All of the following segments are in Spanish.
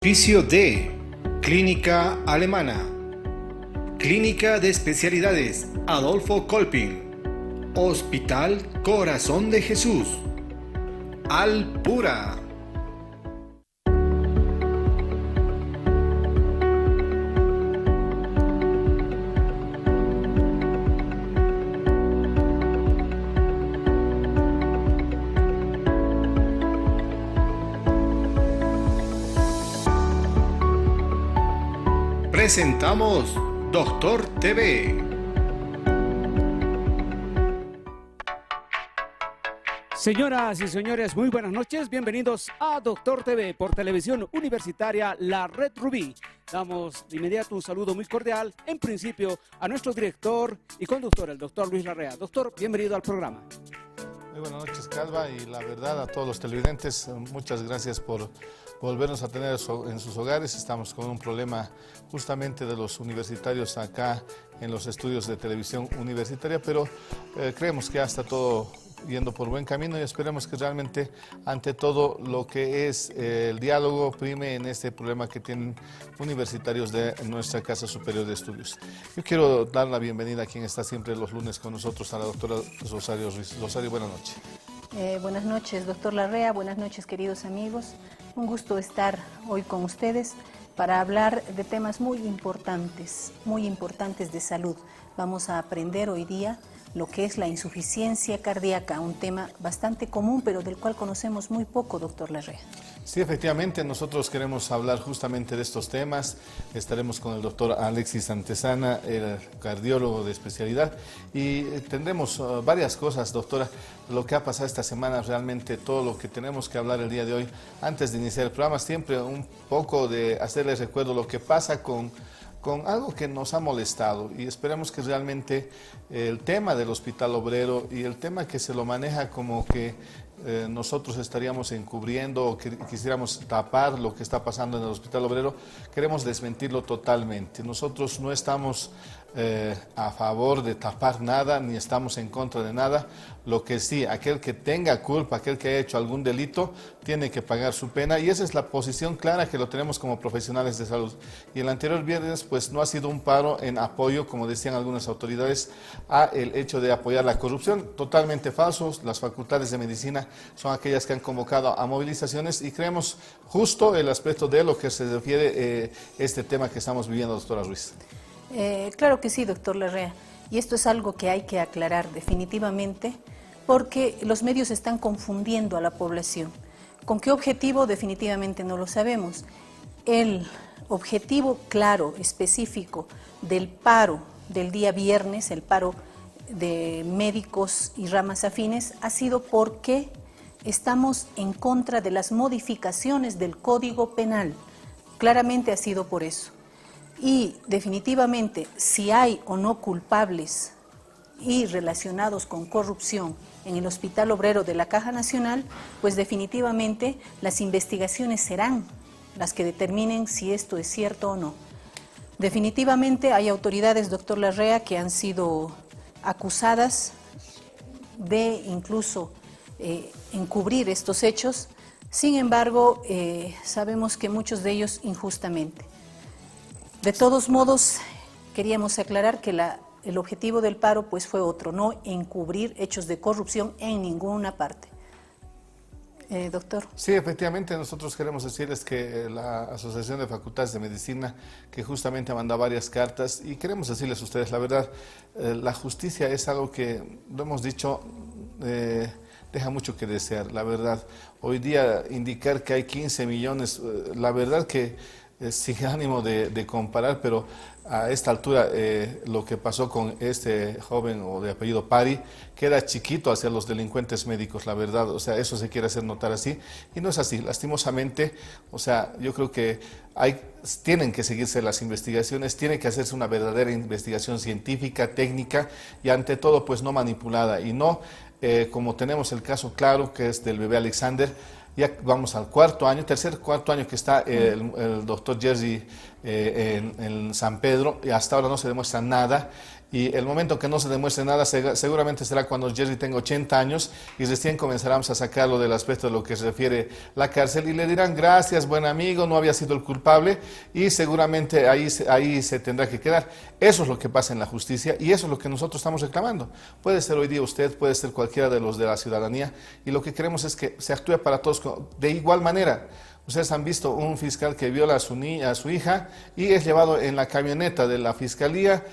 Servicio de Clínica Alemana, Clínica de Especialidades Adolfo Kolping, Hospital Corazón de Jesús, Alpura. Presentamos Doctor TV. Señoras y señores, muy buenas noches. Bienvenidos a Doctor TV por Televisión Universitaria La Red Rubí. Damos de inmediato un saludo muy cordial, en principio, a nuestro director y conductor, el doctor Luis Larrea. Doctor, bienvenido al programa. Muy buenas noches, Calva, y la verdad a todos los televidentes, muchas gracias por volvernos a tener en sus hogares. Estamos con un problema justamente de los universitarios acá en los estudios de televisión universitaria, pero creemos que ya está todo yendo por buen camino y esperemos que realmente ante todo lo que es el diálogo prime en este problema que tienen universitarios de nuestra Casa Superior de Estudios. Yo quiero dar la bienvenida a quien está siempre los lunes con nosotros, a la doctora Rosario Ruiz. Rosario, buenas noches. Buenas noches, doctor Larrea, buenas noches, queridos amigos. Un gusto estar hoy con ustedes para hablar de temas muy importantes de salud. Vamos a aprender hoy día lo que es la insuficiencia cardíaca, un tema bastante común, pero del cual conocemos muy poco, doctor Larrea. Sí, efectivamente, nosotros queremos hablar justamente de estos temas. Estaremos con el doctor Alexis Antesana, el cardiólogo de especialidad, y tendremos varias cosas, doctora, lo que ha pasado esta semana, realmente todo lo que tenemos que hablar el día de hoy. Antes de iniciar el programa, siempre un poco de hacerles recuerdo lo que pasa con algo que nos ha molestado, y esperemos que realmente el tema del Hospital Obrero y el tema que se lo maneja como que nosotros estaríamos encubriendo o que quisiéramos tapar lo que está pasando en el Hospital Obrero, queremos desmentirlo totalmente. Nosotros no estamos a favor de tapar nada, ni estamos en contra de nada. Lo que sí, aquel que tenga culpa, aquel que haya hecho algún delito, tiene que pagar su pena, y esa es la posición clara que lo tenemos como profesionales de salud. Y el anterior viernes pues no ha sido un paro en apoyo, como decían algunas autoridades, a el hecho de apoyar la corrupción. Totalmente falsos. Las facultades de medicina son aquellas que han convocado a movilizaciones, y creemos justo el aspecto de lo que se refiere este tema que estamos viviendo, doctora Ruiz. Claro que sí, doctor Larrea, y esto es algo que hay que aclarar definitivamente, porque los medios están confundiendo a la población. ¿Con qué objetivo? Definitivamente no lo sabemos. El objetivo claro, específico del paro del día viernes, el paro de médicos y ramas afines, ha sido porque estamos en contra de las modificaciones del Código Penal. Claramente ha sido por eso. Y definitivamente, si hay o no culpables y relacionados con corrupción en el Hospital Obrero de la Caja Nacional, pues definitivamente las investigaciones serán las que determinen si esto es cierto o no. Definitivamente hay autoridades, doctor Larrea, que han sido acusadas de incluso encubrir estos hechos. Sin embargo, sabemos que muchos de ellos injustamente. De todos modos, queríamos aclarar que el objetivo del paro pues fue otro, no encubrir hechos de corrupción en ninguna parte. Doctor. Sí, efectivamente, nosotros queremos decirles que la Asociación de Facultades de Medicina, que justamente ha mandado varias cartas, y queremos decirles a ustedes, la verdad, la justicia es algo que, lo hemos dicho, deja mucho que desear, la verdad. Hoy día indicar que hay 15 millones, la verdad que sin ánimo de comparar, pero a esta altura lo que pasó con este joven o de apellido Pari queda chiquito hacia los delincuentes médicos, la verdad. O sea, eso se quiere hacer notar así, y no es así, lastimosamente. O sea, yo creo que tienen que seguirse las investigaciones, tiene que hacerse una verdadera investigación científica, técnica, y ante todo pues no manipulada, y no como tenemos el caso claro que es del bebé Alexander. Ya vamos al cuarto año que está el doctor Jerzy en San Pedro, y hasta ahora no se demuestra nada. y el momento que no se demuestre nada seguramente será cuando Jerry tenga 80 años y recién comenzaremos a sacarlo del aspecto de lo que se refiere a la cárcel y le dirán gracias, buen amigo, no había sido el culpable y seguramente ahí se tendrá que quedar. Eso es lo que pasa en la justicia y eso es lo que nosotros estamos reclamando. Puede ser hoy día usted, puede ser cualquiera de los de la ciudadanía y lo que queremos es que se actúe para todos de igual manera. Ustedes han visto un fiscal que viola a su hija y es llevado en la camioneta de la fiscalía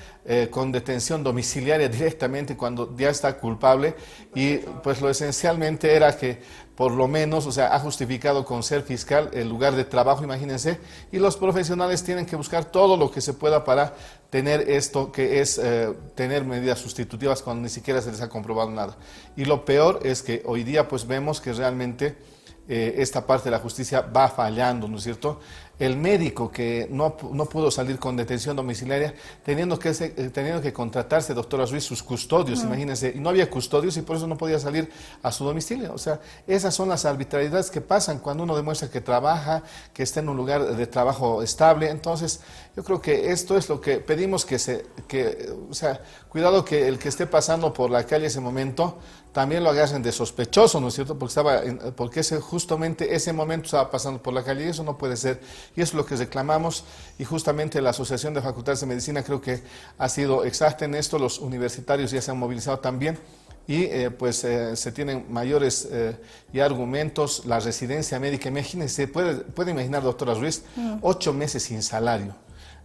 con detención domiciliaria directamente cuando ya está culpable y pues lo esencialmente era que por lo menos, o sea, ha justificado con ser fiscal el lugar de trabajo, imagínense, y los profesionales tienen que buscar todo lo que se pueda para tener esto que es tener medidas sustitutivas cuando ni siquiera se les ha comprobado nada. Y lo peor es que hoy día pues vemos que realmente esta parte de la justicia va fallando, ¿no es cierto? El médico que no pudo salir con detención domiciliaria, teniendo que contratarse, doctora Ruiz, sus custodios, imagínense, y no había custodios y por eso no podía salir a su domicilio. O sea, esas son las arbitrariedades que pasan cuando uno demuestra que trabaja, que está en un lugar de trabajo estable. Entonces, yo creo que esto es lo que pedimos o sea, cuidado que el que esté pasando por la calle ese momento, también lo agarren de sospechoso, ¿no es cierto? Porque justamente ese momento estaba pasando por la calle y eso no puede ser. Y eso es lo que reclamamos y justamente la Asociación de Facultades de Medicina creo que ha sido exacta en esto, los universitarios ya se han movilizado también y se tienen mayores argumentos, la residencia médica, imagínense, puede imaginar, doctora Ruiz, 8 meses sin salario,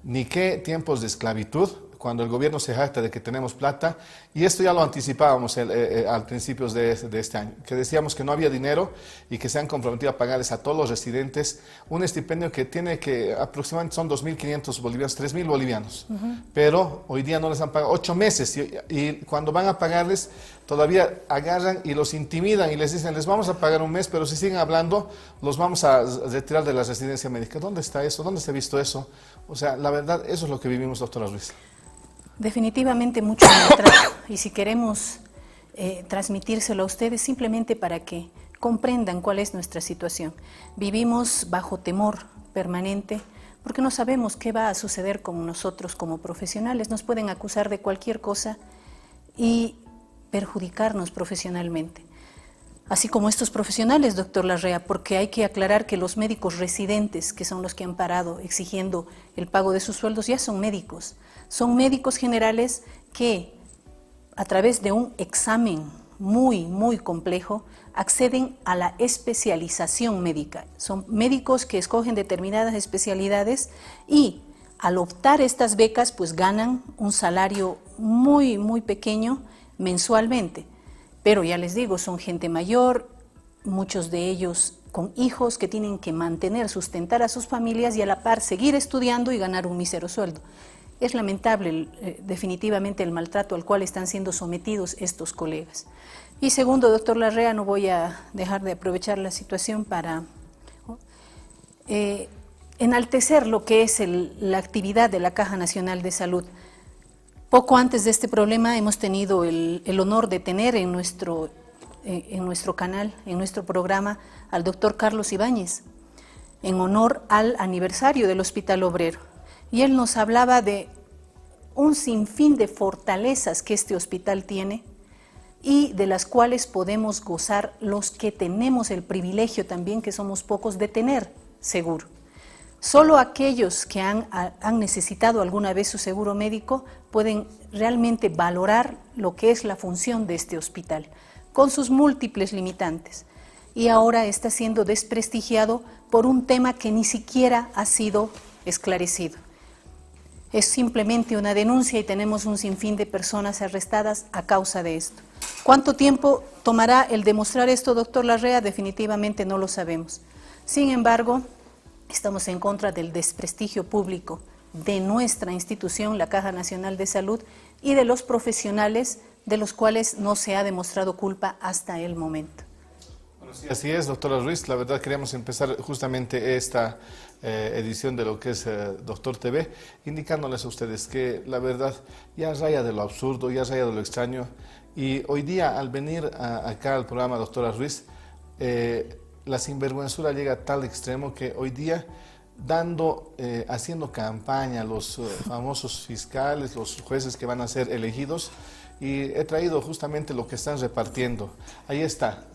ni qué tiempos de esclavitud, cuando el gobierno se jacta de que tenemos plata, y esto ya lo anticipábamos al principios de este año, que decíamos que no había dinero y que se han comprometido a pagarles a todos los residentes un estipendio que aproximadamente son 2.500 bolivianos, 3.000 bolivianos, pero hoy día no les han pagado 8 meses y cuando van a pagarles todavía agarran y los intimidan y les dicen, les vamos a pagar un mes, pero si siguen hablando, los vamos a retirar de la residencia médica. ¿Dónde está eso? ¿Dónde se ha visto eso? O sea, la verdad, eso es lo que vivimos, doctora Ruiz. Definitivamente mucho maltrato y si queremos transmitírselo a ustedes simplemente para que comprendan cuál es nuestra situación. Vivimos bajo temor permanente porque no sabemos qué va a suceder con nosotros como profesionales. Nos pueden acusar de cualquier cosa y perjudicarnos profesionalmente. Así como estos profesionales, doctor Larrea, porque hay que aclarar que los médicos residentes, que son los que han parado exigiendo el pago de sus sueldos, ya son médicos. Son médicos generales que, a través de un examen muy, muy complejo, acceden a la especialización médica. Son médicos que escogen determinadas especialidades y, al optar estas becas, pues ganan un salario muy, muy pequeño mensualmente. Pero ya les digo, son gente mayor, muchos de ellos con hijos que tienen que mantener, sustentar a sus familias y a la par seguir estudiando y ganar un mísero sueldo. Es lamentable definitivamente el maltrato al cual están siendo sometidos estos colegas. Y segundo, doctor Larrea, no voy a dejar de aprovechar la situación para enaltecer lo que es la actividad de la Caja Nacional de Salud. Poco antes de este problema hemos tenido el honor de tener en nuestro canal, en nuestro programa, al doctor Carlos Ibáñez, en honor al aniversario del Hospital Obrero. Y él nos hablaba de un sinfín de fortalezas que este hospital tiene y de las cuales podemos gozar los que tenemos el privilegio también, que somos pocos, de tener seguro. Solo aquellos que han necesitado alguna vez su seguro médico pueden realmente valorar lo que es la función de este hospital, con sus múltiples limitantes. Y ahora está siendo desprestigiado por un tema que ni siquiera ha sido esclarecido. Es simplemente una denuncia y tenemos un sinfín de personas arrestadas a causa de esto. ¿Cuánto tiempo tomará el demostrar esto, doctor Larrea? Definitivamente no lo sabemos. Sin embargo, estamos en contra del desprestigio público de nuestra institución, la Caja Nacional de Salud, y de los profesionales de los cuales no se ha demostrado culpa hasta el momento. Bueno, sí, así es, doctora Ruiz. La verdad queríamos empezar justamente esta edición de lo que es Doctor TV, indicándoles a ustedes que la verdad ya raya de lo absurdo, ya raya de lo extraño. Y hoy día, al venir acá al programa, doctora Ruiz, la sinvergüenzura llega a tal extremo que hoy día haciendo campaña, los famosos fiscales, los jueces que van a ser elegidos, y he traído justamente lo que están repartiendo. Ahí está.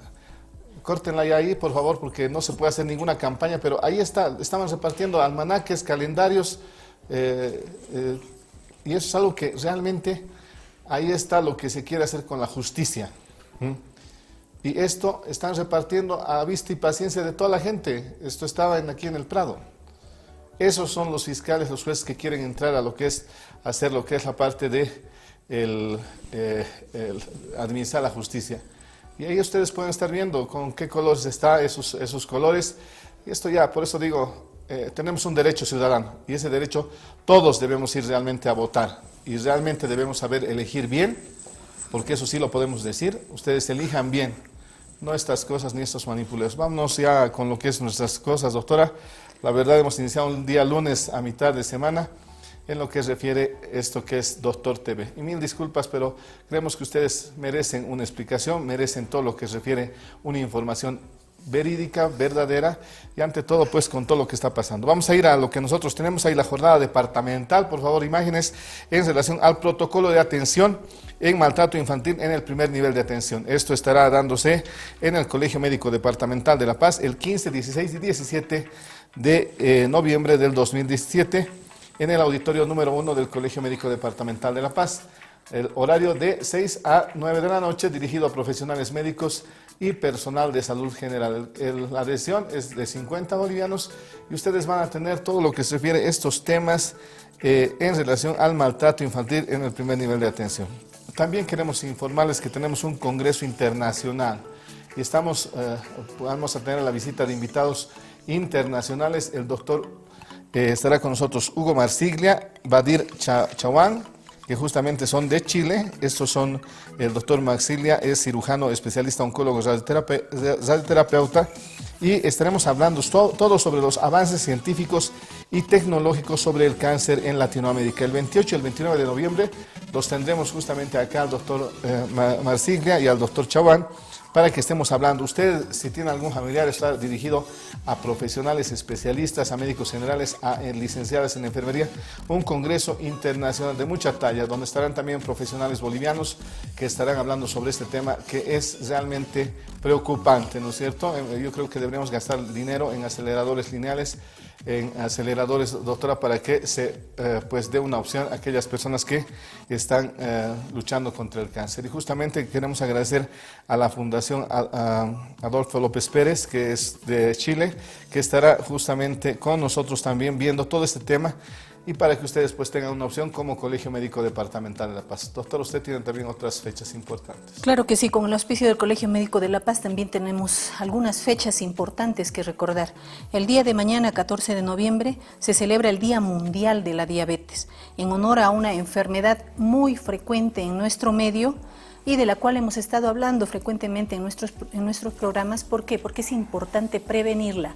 Córtenla ya ahí, por favor, porque no se puede hacer ninguna campaña, pero ahí está, estaban repartiendo almanaques, calendarios, y eso es algo que realmente, ahí está lo que se quiere hacer con la justicia. Y esto están repartiendo a vista y paciencia de toda la gente. Esto estaba aquí en el Prado. Esos son los fiscales, los jueces que quieren entrar a lo que es, hacer lo que es la parte de administrar la justicia. Y ahí ustedes pueden estar viendo con qué colores está esos colores. Y esto ya, por eso digo, tenemos un derecho ciudadano. Y ese derecho todos debemos ir realmente a votar. Y realmente debemos saber elegir bien, porque eso sí lo podemos decir. Ustedes elijan bien, no estas cosas ni estos manipuladores. Vámonos ya con lo que es nuestras cosas, doctora. La verdad hemos iniciado un día lunes a mitad de semana en lo que refiere esto que es Doctor TV. Y mil disculpas, pero creemos que ustedes merecen una explicación, merecen todo lo que refiere una información verídica, verdadera, y ante todo pues con todo lo que está pasando. Vamos a ir a lo que nosotros tenemos ahí, la jornada departamental. Por favor, imágenes en relación al protocolo de atención en maltrato infantil en el primer nivel de atención. Esto estará dándose en el Colegio Médico Departamental de La Paz el 15, 16 y 17 de noviembre del 2017 en el auditorio número 1 del Colegio Médico Departamental de La Paz. El horario de 6 a 9 de la noche, dirigido a profesionales médicos y personal de salud general. La adhesión es de 50 bolivianos y ustedes van a tener todo lo que se refiere a estos temas en relación al maltrato infantil en el primer nivel de atención. También queremos informarles que tenemos un congreso internacional y vamos a tener la visita de invitados internacionales. El doctor estará con nosotros Hugo Marsiglia, Badir Chawan, que justamente son de Chile. Estos son, el doctor Marsiglia es cirujano, especialista, oncólogo, radioterapeuta, y estaremos hablando todo sobre los avances científicos y tecnológicos sobre el cáncer en Latinoamérica. El 28 y el 29 de noviembre los tendremos justamente acá al doctor Marsiglia y al doctor Chawan, para que estemos hablando. Usted, si tiene algún familiar, está dirigido a profesionales especialistas, a médicos generales, a licenciadas en enfermería. Un congreso internacional de mucha talla, donde estarán también profesionales bolivianos que estarán hablando sobre este tema que es realmente preocupante, ¿no es cierto? Yo creo que deberíamos gastar dinero en aceleradores lineales, en aceleradores, doctora, para que se pues dé una opción a aquellas personas que están luchando contra el cáncer. Y justamente queremos agradecer a la Fundación Adolfo López Pérez, que es de Chile, que estará justamente con nosotros también viendo todo este tema, y para que ustedes pues tengan una opción como Colegio Médico Departamental de La Paz. Doctor, usted tiene también otras fechas importantes. Claro que sí, con el auspicio del Colegio Médico de La Paz también tenemos algunas fechas importantes que recordar. El día de mañana, 14 de noviembre, se celebra el Día Mundial de la Diabetes, en honor a una enfermedad muy frecuente en nuestro medio y de la cual hemos estado hablando frecuentemente en nuestros programas. ¿Por qué? Porque es importante prevenirla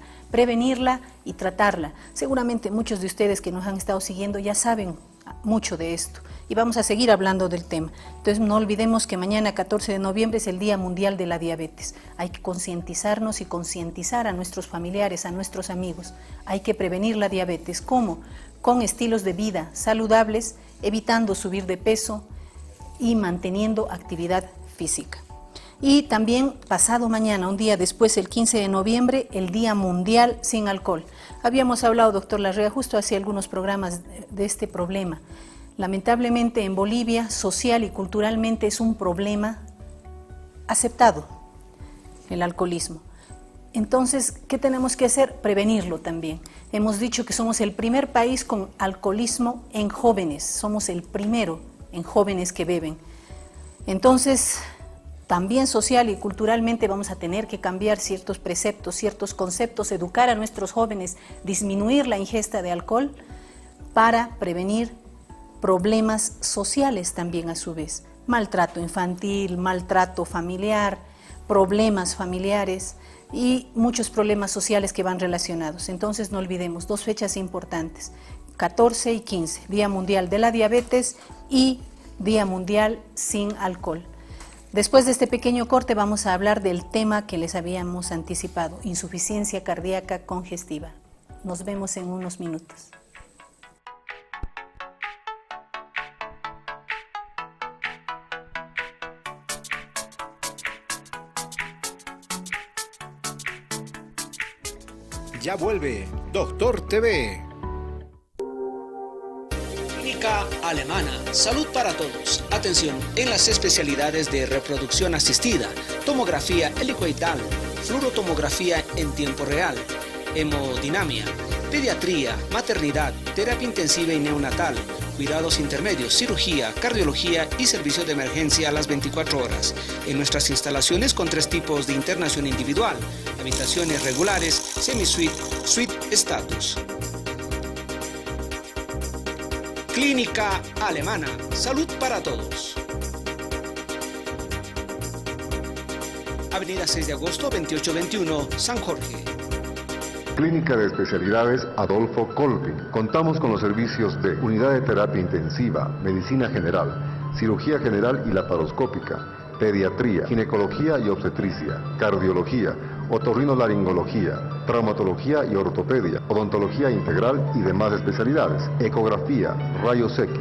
y tratarla. Seguramente muchos de ustedes que nos han estado siguiendo ya saben mucho de esto y vamos a seguir hablando del tema. Entonces no olvidemos que mañana, 14 de noviembre, es el Día Mundial de la Diabetes. Hay que concientizarnos y concientizar a nuestros familiares, a nuestros amigos. Hay que prevenir la diabetes. ¿Cómo? Con estilos de vida saludables, evitando subir de peso y manteniendo actividad física. Y también pasado mañana, un día después, el 15 de noviembre, el Día Mundial sin Alcohol. Habíamos hablado, doctor Larrea, justo hace algunos programas de este problema. Lamentablemente en Bolivia, social y culturalmente es un problema aceptado, el alcoholismo. Entonces, ¿qué tenemos que hacer? Prevenirlo también. Hemos dicho que somos el primer país con alcoholismo en jóvenes, somos el primero en jóvenes que beben. Entonces, también social y culturalmente vamos a tener que cambiar ciertos preceptos, ciertos conceptos, educar a nuestros jóvenes, disminuir la ingesta de alcohol para prevenir problemas sociales también a su vez. Maltrato infantil, maltrato familiar, problemas familiares y muchos problemas sociales que van relacionados. Entonces no olvidemos dos fechas importantes, 14 y 15, Día Mundial de la Diabetes y Día Mundial sin Alcohol. Después de este pequeño corte vamos a hablar del tema que les habíamos anticipado, insuficiencia cardíaca congestiva. Nos vemos en unos minutos. Ya vuelve Doctor TV. Clínica Alemana, salud para todos. Atención en las especialidades de reproducción asistida, tomografía helicoidal, fluorotomografía en tiempo real, hemodinamia, pediatría, maternidad, terapia intensiva y neonatal, cuidados intermedios, cirugía, cardiología y servicio de emergencia a las 24 horas. En nuestras instalaciones con 3 tipos de internación individual, habitaciones regulares, semi-suite, suite status. Clínica Alemana, salud para todos. Avenida 6 de agosto, 2821, San Jorge. Clínica de Especialidades Adolfo Colping. Contamos con los servicios de unidad de terapia intensiva, medicina general, cirugía general y laparoscópica, pediatría, ginecología y obstetricia, cardiología, otorrinolaringología, traumatología y ortopedia, odontología integral y demás especialidades, ecografía, rayos X,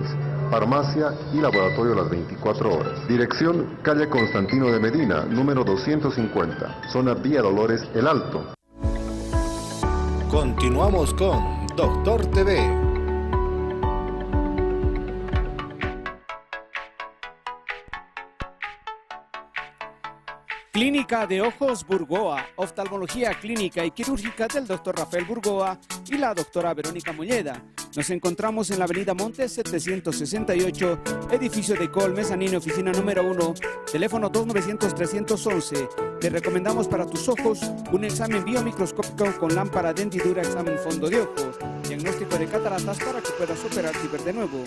farmacia y laboratorio las 24 horas. Dirección, calle Constantino de Medina, número 250, zona Vía Dolores, El Alto. Continuamos con Doctor TV. Clínica de Ojos Burgoa, oftalmología clínica y quirúrgica del Dr. Rafael Burgoa y la doctora Verónica Molleda. Nos encontramos en la avenida Montes 768, edificio de Col, mezanino, oficina número 1, teléfono 2900-311. Te recomendamos para tus ojos un examen biomicroscópico con lámpara de hendidura, examen fondo de ojo, diagnóstico de cataratas para que puedas operar y ver de nuevo,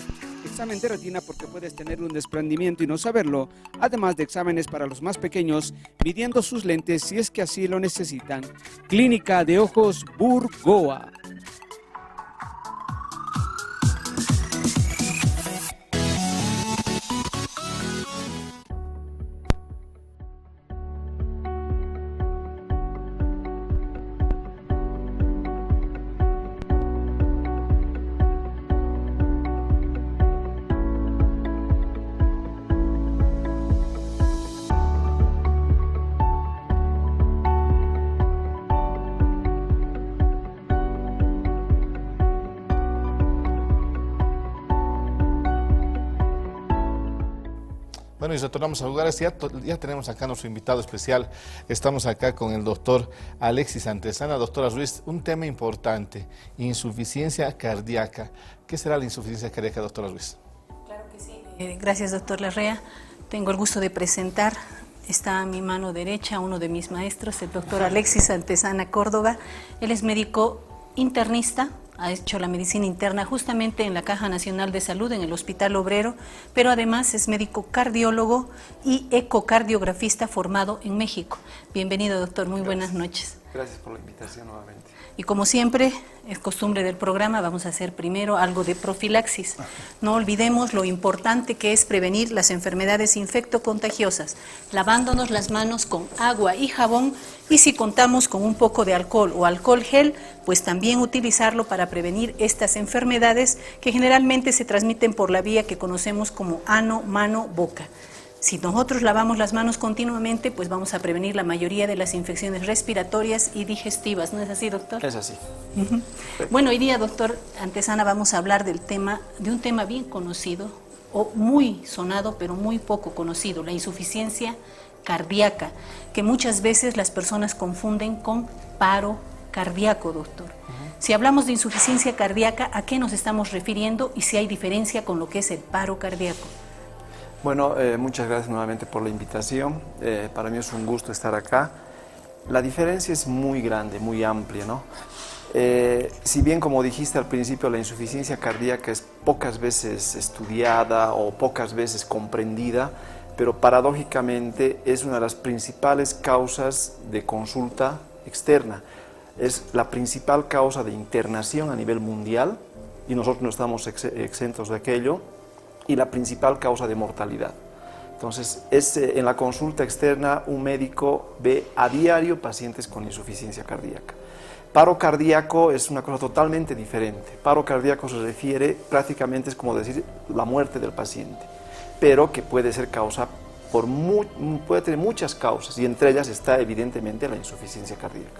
examen de retina porque puedes tener un desprendimiento y no saberlo, además de exámenes para los más pequeños, midiendo sus lentes si es que así lo necesitan. Clínica de Ojos Burgoa. Bueno, y retornamos a lugares. Ya tenemos acá a nuestro invitado especial. Estamos acá con el doctor Alexis Antesana. Doctora Ruiz, un tema importante, insuficiencia cardíaca. ¿Qué será la insuficiencia cardíaca, doctora Ruiz? Claro que sí. Gracias, doctor Larrea. Tengo el gusto de presentar, está a mi mano derecha uno de mis maestros, el doctor Alexis Antesana Córdoba. Él es médico internista, ha hecho la medicina interna justamente en la Caja Nacional de Salud, en el Hospital Obrero, pero además es médico cardiólogo y ecocardiografista formado en México. Bienvenido, doctor, muy buenas noches. Gracias por la invitación nuevamente. Y como siempre, es costumbre del programa, vamos a hacer primero algo de profilaxis. No olvidemos lo importante que es prevenir las enfermedades infectocontagiosas, lavándonos las manos con agua y jabón, y si contamos con un poco de alcohol o alcohol gel, pues también utilizarlo para prevenir estas enfermedades que generalmente se transmiten por la vía que conocemos como ano, mano, boca. Si nosotros lavamos las manos continuamente, pues vamos a prevenir la mayoría de las infecciones respiratorias y digestivas. ¿No es así, doctor? Es así. Bueno, hoy día, doctor Antesana, vamos a hablar de un tema bien conocido, o muy sonado, pero muy poco conocido, la insuficiencia cardíaca, que muchas veces las personas confunden con paro cardíaco, doctor. Si hablamos de insuficiencia cardíaca, ¿a qué nos estamos refiriendo y si hay diferencia con lo que es el paro cardíaco? Bueno, muchas gracias nuevamente por la invitación. Para mí es un gusto estar acá. La diferencia es muy grande, muy amplia, ¿no? Si bien, como dijiste al principio, la insuficiencia cardíaca es pocas veces estudiada o pocas veces comprendida, pero paradójicamente es una de las principales causas de consulta externa. Es la principal causa de internación a nivel mundial y nosotros no estamos exentos de aquello, y la principal causa de mortalidad. Entonces, en la consulta externa un médico ve a diario pacientes con insuficiencia cardíaca. Paro cardíaco es una cosa totalmente diferente. Paro cardíaco se refiere, prácticamente es como decir la muerte del paciente, pero que puede ser causa puede tener muchas causas, y entre ellas está evidentemente la insuficiencia cardíaca.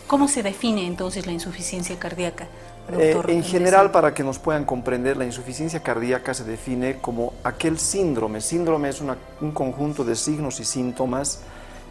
¿Cómo se define entonces la insuficiencia cardíaca, doctor? En general, para que nos puedan comprender, la insuficiencia cardíaca se define como aquel síndrome. Síndrome es un conjunto de signos y síntomas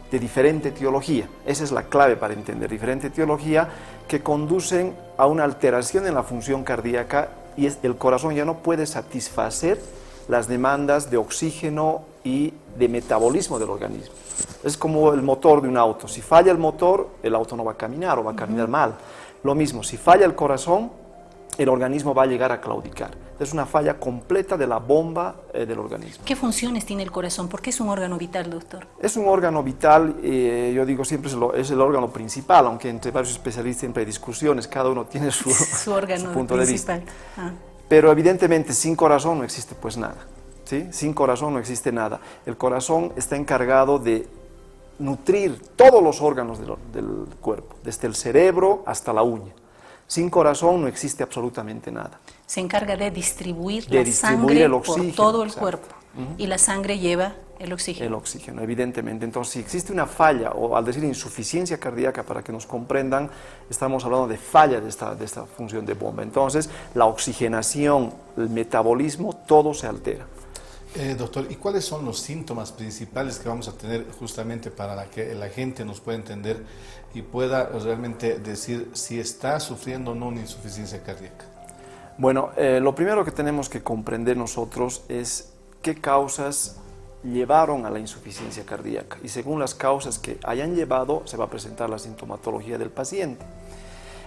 de diferente etiología. Esa es la clave para entender, diferente etiología que conducen a una alteración en la función cardíaca, y el corazón ya no puede satisfacer las demandas de oxígeno y de metabolismo del organismo. Es como el motor de un auto. Si falla el motor, el auto no va a caminar o va a caminar mal. Lo mismo, si falla el corazón, el organismo va a llegar a claudicar. Es una falla completa de la bomba del organismo. ¿Qué funciones tiene el corazón? ¿Por qué es un órgano vital, doctor? Es un órgano vital, yo digo siempre es el órgano principal, aunque entre varios especialistas siempre hay discusiones, cada uno tiene su órgano su punto principal. de vista. Pero evidentemente sin corazón no existe pues nada, ¿sí? Sin corazón no existe nada. El corazón está encargado de nutrir todos los órganos del cuerpo, desde el cerebro hasta la uña. Sin corazón no existe absolutamente nada. Se encarga de distribuir la sangre el oxígeno, por todo el exacto. cuerpo. Y la sangre lleva el oxígeno. El oxígeno, evidentemente. Entonces, si existe una falla, o al decir insuficiencia cardíaca, para que nos comprendan, estamos hablando de falla de esta función de bomba. Entonces, la oxigenación, el metabolismo, todo se altera. Doctor, ¿y cuáles son los síntomas principales que vamos a tener justamente para que la gente nos pueda entender y pueda realmente decir si está sufriendo o no una insuficiencia cardíaca? Bueno, lo primero que tenemos que comprender nosotros es qué causas llevaron a la insuficiencia cardíaca, y según las causas que hayan llevado se va a presentar la sintomatología del paciente.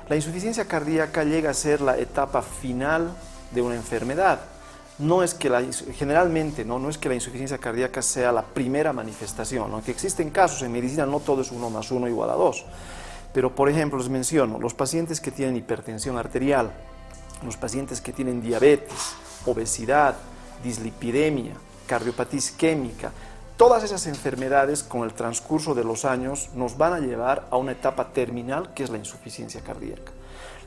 La insuficiencia cardíaca llega a ser la etapa final de una enfermedad. No es que generalmente no es que la insuficiencia cardíaca sea la primera manifestación, aunque existen casos en medicina, no todo es 1 más 1 igual a 2. Pero por ejemplo, les menciono, los pacientes que tienen hipertensión arterial, los pacientes que tienen diabetes, obesidad, dislipidemia, cardiopatía isquémica, todas esas enfermedades con el transcurso de los años nos van a llevar a una etapa terminal que es la insuficiencia cardíaca.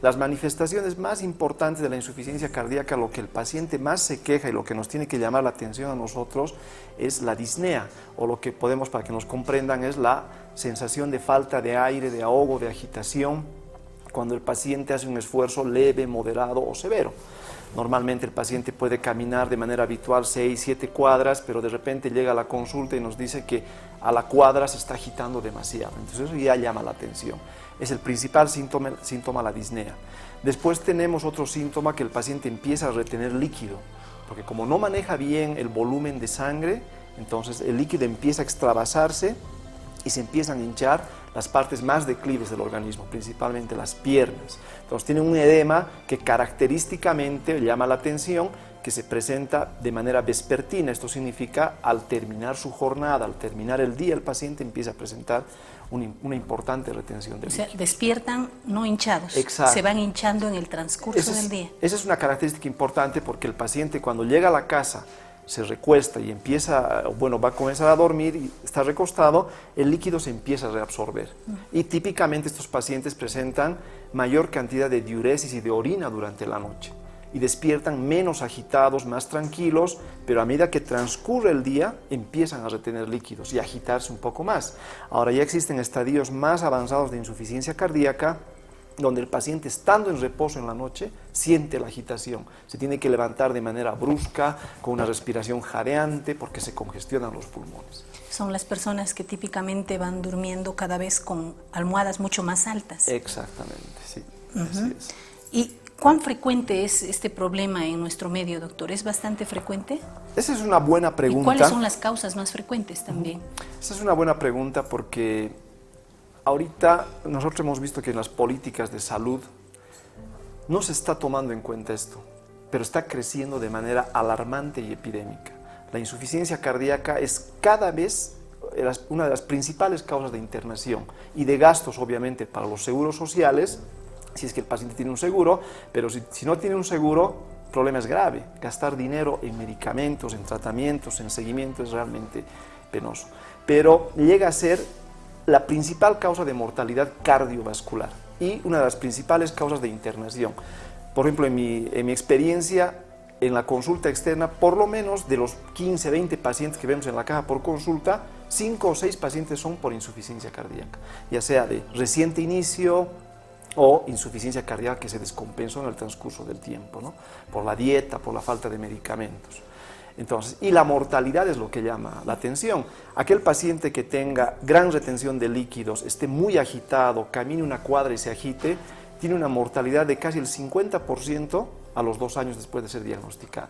Las manifestaciones más importantes de la insuficiencia cardíaca, lo que el paciente más se queja y lo que nos tiene que llamar la atención a nosotros es la disnea, o lo que podemos, para que nos comprendan, es la sensación de falta de aire, de ahogo, de agitación, cuando el paciente hace un esfuerzo leve, moderado o severo. Normalmente el paciente puede caminar de manera habitual 6, 7 cuadras, pero de repente llega a la consulta y nos dice que a la cuadra se está agitando demasiado. Entonces eso ya llama la atención. Es el principal síntoma la disnea. Después tenemos otro síntoma, que el paciente empieza a retener líquido, porque como no maneja bien el volumen de sangre, entonces el líquido empieza a extravasarse y se empiezan a hinchar las partes más declives del organismo, principalmente las piernas. Entonces tiene un edema que característicamente llama la atención, que se presenta de manera vespertina. Esto significa al terminar su jornada, al terminar el día, el paciente empieza a presentar una importante retención de líquido. O sea, despiertan no hinchados, Exacto. Se van hinchando en el transcurso del día. Esa es una característica importante, porque el paciente cuando llega a la casa, se recuesta y va a comenzar a dormir y está recostado, el líquido se empieza a reabsorber. Y típicamente estos pacientes presentan mayor cantidad de diuresis y de orina durante la noche, y despiertan menos agitados, más tranquilos, pero a medida que transcurre el día empiezan a retener líquidos y a agitarse un poco más. Ahora ya existen estadios más avanzados de insuficiencia cardíaca, donde el paciente, estando en reposo en la noche, siente la agitación. Se tiene que levantar de manera brusca, con una respiración jadeante, porque se congestionan los pulmones. Son las personas que típicamente van durmiendo cada vez con almohadas mucho más altas. Exactamente, sí. Así es. ¿Y cuán frecuente es este problema en nuestro medio, doctor? ¿Es bastante frecuente? Esa es una buena pregunta. ¿Y cuáles son las causas más frecuentes también? Esa es una buena pregunta, porque ahorita nosotros hemos visto que en las políticas de salud no se está tomando en cuenta esto, pero está creciendo de manera alarmante y epidémica. La insuficiencia cardíaca es cada vez una de las principales causas de internación y de gastos, obviamente, para los seguros sociales, si es que el paciente tiene un seguro, pero si no tiene un seguro, el problema es grave. Gastar dinero en medicamentos, en tratamientos, en seguimiento es realmente penoso. Pero llega a ser la principal causa de mortalidad cardiovascular. y una de las principales causas de internación. Por ejemplo, en mi experiencia, en la consulta externa, por lo menos de los 15, 20 pacientes que vemos en la caja por consulta, 5 o 6 pacientes son por insuficiencia cardíaca, ya sea de reciente inicio o insuficiencia cardíaca que se descompensó en el transcurso del tiempo, ¿no? Por la dieta, por la falta de medicamentos. Entonces, y la mortalidad es lo que llama la atención. Aquel paciente que tenga gran retención de líquidos, esté muy agitado, camine una cuadra y se agite, tiene una mortalidad de casi el 50% a los 2 años después de ser diagnosticado.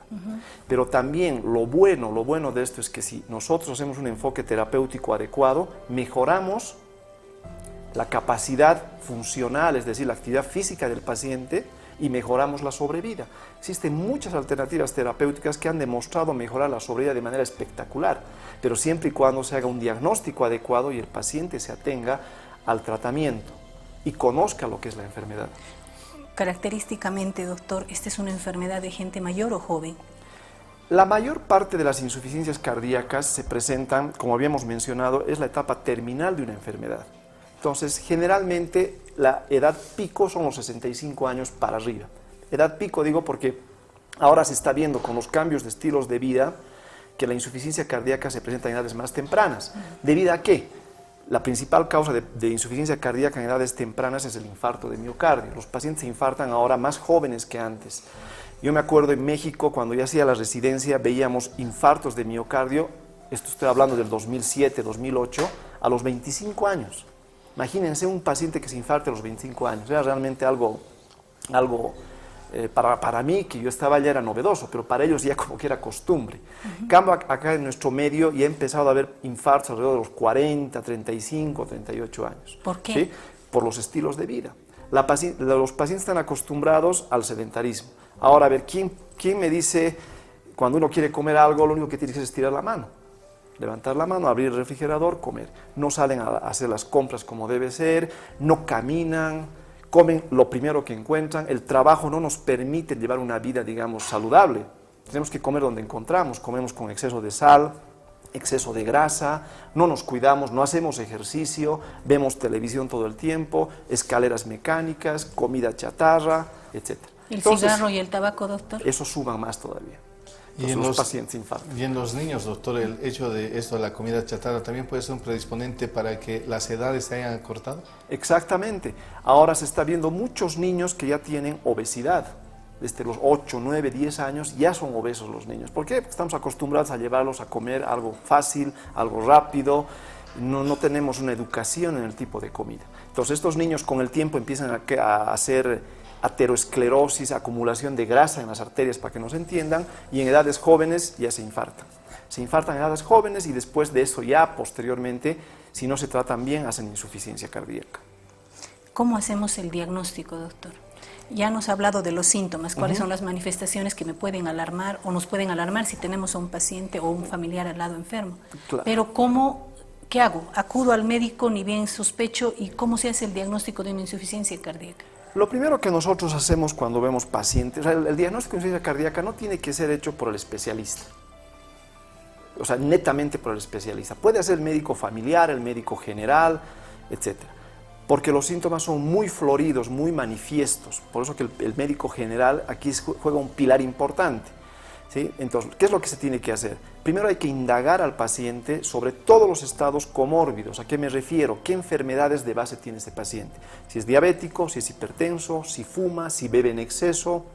Pero también lo bueno de esto es que si nosotros hacemos un enfoque terapéutico adecuado, mejoramos la capacidad funcional, es decir, la actividad física del paciente, y mejoramos la sobrevida. Existen muchas alternativas terapéuticas que han demostrado mejorar la sobrevida de manera espectacular, pero siempre y cuando se haga un diagnóstico adecuado y el paciente se atenga al tratamiento y conozca lo que es la enfermedad. Característicamente, doctor, ¿esta es una enfermedad de gente mayor o joven? La mayor parte de las insuficiencias cardíacas se presentan, como habíamos mencionado, es la etapa terminal de una enfermedad. Entonces, generalmente la edad pico son los 65 años para arriba. Edad pico digo porque ahora se está viendo con los cambios de estilos de vida que la insuficiencia cardíaca se presenta en edades más tempranas. ¿Debido a qué? La principal causa de insuficiencia cardíaca en edades tempranas es el infarto de miocardio. Los pacientes se infartan ahora más jóvenes que antes. Yo me acuerdo en México, cuando yo hacía la residencia, veíamos infartos de miocardio, esto estoy hablando del 2007, 2008, a los 25 años. Imagínense un paciente que se infarte a los 25 años, era realmente algo para mí, que yo estaba allá, era novedoso, pero para ellos ya como que era costumbre. Cambio acá en nuestro medio y he empezado a ver infartos alrededor de los 40, 35, 38 años. ¿Por qué? ¿Sí? Por los estilos de vida. Los pacientes están acostumbrados al sedentarismo. Ahora, a ver, ¿quién me dice, cuando uno quiere comer algo, lo único que tiene que hacer es estirar la mano? Levantar la mano, abrir el refrigerador, comer. No salen a hacer las compras como debe ser, no caminan, comen lo primero que encuentran. El trabajo no nos permite llevar una vida, digamos, saludable. Tenemos que comer donde encontramos, comemos con exceso de sal, exceso de grasa, no nos cuidamos, no hacemos ejercicio, vemos televisión todo el tiempo, escaleras mecánicas, comida chatarra, etc. ¿El cigarro y el tabaco, doctor? Eso suman más todavía. Y en los pacientes infartan. Y en los niños, doctor, el hecho de esto de la comida chatarra también puede ser un predisponente para que las edades se hayan acortado. Exactamente. Ahora se está viendo muchos niños que ya tienen obesidad. Desde los 8, 9, 10 años ya son obesos los niños. ¿Por qué? Porque estamos acostumbrados a llevarlos a comer algo fácil, algo rápido. No tenemos una educación en el tipo de comida. Entonces estos niños con el tiempo empiezan a hacer aterosclerosis, acumulación de grasa en las arterias, para que nos entiendan, y en edades jóvenes ya se infartan. Se infartan en edades jóvenes y después de eso ya posteriormente, si no se tratan bien, hacen insuficiencia cardíaca. ¿Cómo hacemos el diagnóstico, doctor? Ya nos ha hablado de los síntomas, cuáles son las manifestaciones que me pueden alarmar o nos pueden alarmar si tenemos a un paciente o un familiar al lado enfermo. Claro. Pero ¿qué hago? ¿Acudo al médico ni bien sospecho? ¿Y cómo se hace el diagnóstico de una insuficiencia cardíaca? Lo primero que nosotros hacemos cuando vemos pacientes, o sea, el diagnóstico de insuficiencia cardíaca no tiene que ser hecho por el especialista, o sea, netamente por el especialista. Puede hacer el médico familiar, el médico general, etc. Porque los síntomas son muy floridos, muy manifiestos. Por eso que el médico general aquí juega un pilar importante. ¿Sí? Entonces, ¿qué es lo que se tiene que hacer? Primero hay que indagar al paciente sobre todos los estados comórbidos. ¿A qué me refiero? ¿Qué enfermedades de base tiene este paciente? Si es diabético, si es hipertenso, si fuma, si bebe en exceso,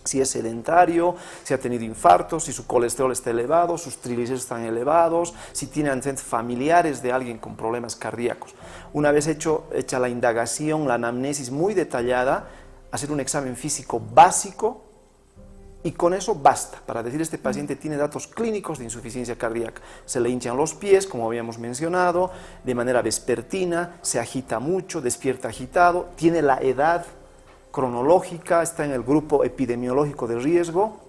si es sedentario, si ha tenido infartos, si su colesterol está elevado, sus triglicéridos están elevados, si tiene antecedentes familiares de alguien con problemas cardíacos. Una vez hecha la indagación, la anamnesis muy detallada, hacer un examen físico básico. Y con eso basta para decir este paciente tiene datos clínicos de insuficiencia cardíaca. Se le hinchan los pies, como habíamos mencionado, de manera vespertina, se agita mucho, despierta agitado, tiene la edad cronológica, está en el grupo epidemiológico de riesgo.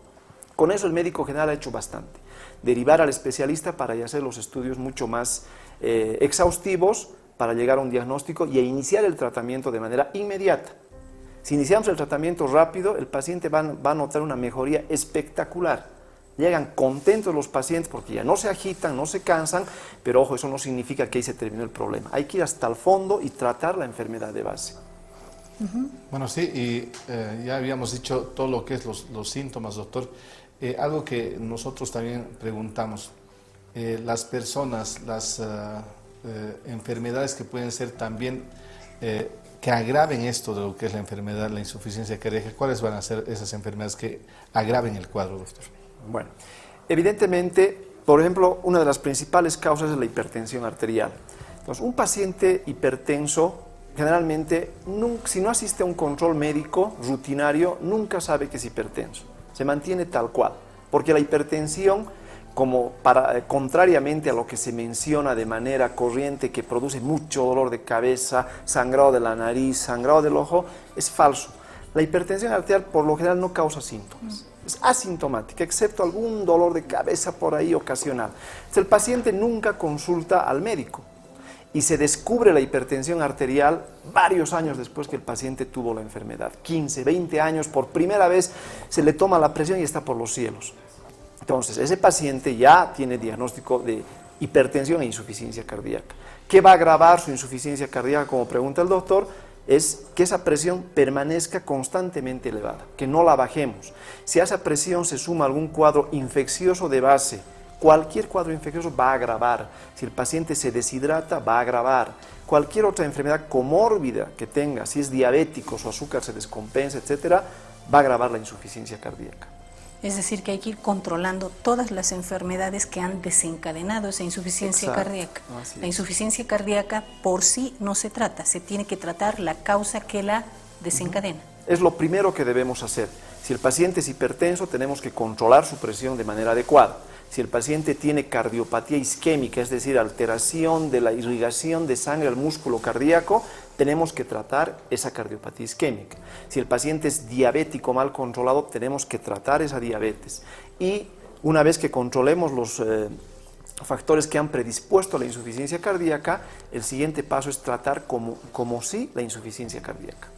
Con eso el médico general ha hecho bastante. Derivar al especialista para hacer los estudios mucho más exhaustivos para llegar a un diagnóstico y a iniciar el tratamiento de manera inmediata. Si iniciamos el tratamiento rápido, el paciente va a notar una mejoría espectacular. Llegan contentos los pacientes porque ya no se agitan, no se cansan, pero ojo, eso no significa que ahí se terminó el problema. Hay que ir hasta el fondo y tratar la enfermedad de base. Bueno, sí, y ya habíamos dicho todo lo que es los síntomas, doctor. Algo que nosotros también preguntamos, las personas, las enfermedades que pueden ser también, que agraven esto de lo que es la enfermedad, la insuficiencia cardíaca, ¿cuáles van a ser esas enfermedades que agraven el cuadro, doctor? Bueno, evidentemente, por ejemplo, una de las principales causas es la hipertensión arterial. Entonces, un paciente hipertenso, generalmente, si no asiste a un control médico rutinario, nunca sabe que es hipertenso. Se mantiene tal cual, porque la hipertensión, contrariamente a lo que se menciona de manera corriente, que produce mucho dolor de cabeza, sangrado de la nariz, sangrado del ojo, es falso. La hipertensión arterial por lo general no causa síntomas. Es asintomática, excepto algún dolor de cabeza por ahí ocasional. Entonces, el paciente nunca consulta al médico y se descubre la hipertensión arterial varios años después que el paciente tuvo la enfermedad. 15, 20 años, por primera vez se le toma la presión y está por los cielos. Entonces, ese paciente ya tiene diagnóstico de hipertensión e insuficiencia cardíaca. ¿Qué va a agravar su insuficiencia cardíaca? Como pregunta el doctor, es que esa presión permanezca constantemente elevada, que no la bajemos. Si a esa presión se suma algún cuadro infeccioso de base, cualquier cuadro infeccioso va a agravar. Si el paciente se deshidrata, va a agravar. Cualquier otra enfermedad comórbida que tenga, si es diabético, su azúcar se descompensa, etcétera, va a agravar la insuficiencia cardíaca. Es decir, que hay que ir controlando todas las enfermedades que han desencadenado esa insuficiencia cardíaca. La insuficiencia cardíaca por sí no se trata, se tiene que tratar la causa que la desencadena. Es lo primero que debemos hacer. Si el paciente es hipertenso, tenemos que controlar su presión de manera adecuada. Si el paciente tiene cardiopatía isquémica, es decir, alteración de la irrigación de sangre al músculo cardíaco, tenemos que tratar esa cardiopatía isquémica. Si el paciente es diabético mal controlado, tenemos que tratar esa diabetes. Y una vez que controlemos los factores que han predispuesto a la insuficiencia cardíaca, el siguiente paso es tratar como sí la insuficiencia cardíaca.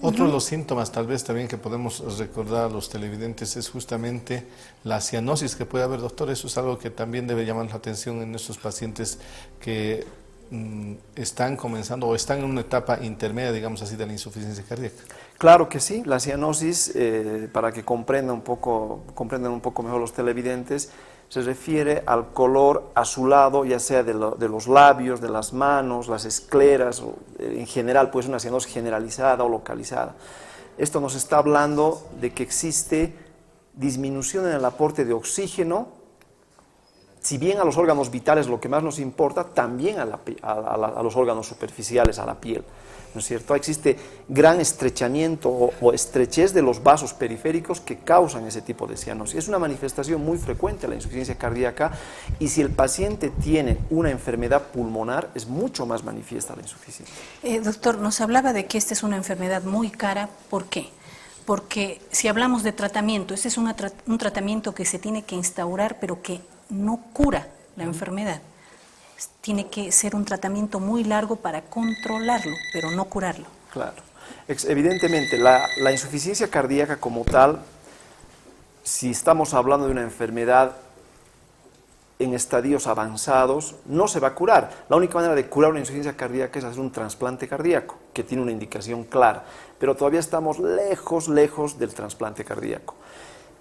Otro de los síntomas tal vez también que podemos recordar a los televidentes es justamente la cianosis que puede haber, doctor. Eso es algo que también debe llamar la atención en estos pacientes que están comenzando o están en una etapa intermedia, digamos así, de la insuficiencia cardíaca. Claro que sí, la cianosis, para que comprendan un poco mejor los televidentes, se refiere al color azulado, ya sea de los labios, de las manos, las escleras, en general, pues una cianosis generalizada o localizada. Esto nos está hablando de que existe disminución en el aporte de oxígeno, si bien a los órganos vitales lo que más nos importa, también a los órganos superficiales, a la piel. ¿No es cierto? Existe gran estrechamiento o estrechez de los vasos periféricos que causan ese tipo de cianosis. Es una manifestación muy frecuente de la insuficiencia cardíaca y si el paciente tiene una enfermedad pulmonar es mucho más manifiesta la insuficiencia. Doctor, nos hablaba de que esta es una enfermedad muy cara. ¿Por qué? Porque si hablamos de tratamiento, este es un tratamiento que se tiene que instaurar pero que no cura la enfermedad. Tiene que ser un tratamiento muy largo para controlarlo, pero no curarlo. Claro. Evidentemente, la insuficiencia cardíaca como tal, si estamos hablando de una enfermedad en estadios avanzados, no se va a curar. La única manera de curar una insuficiencia cardíaca es hacer un trasplante cardíaco, que tiene una indicación clara, pero todavía estamos lejos del trasplante cardíaco.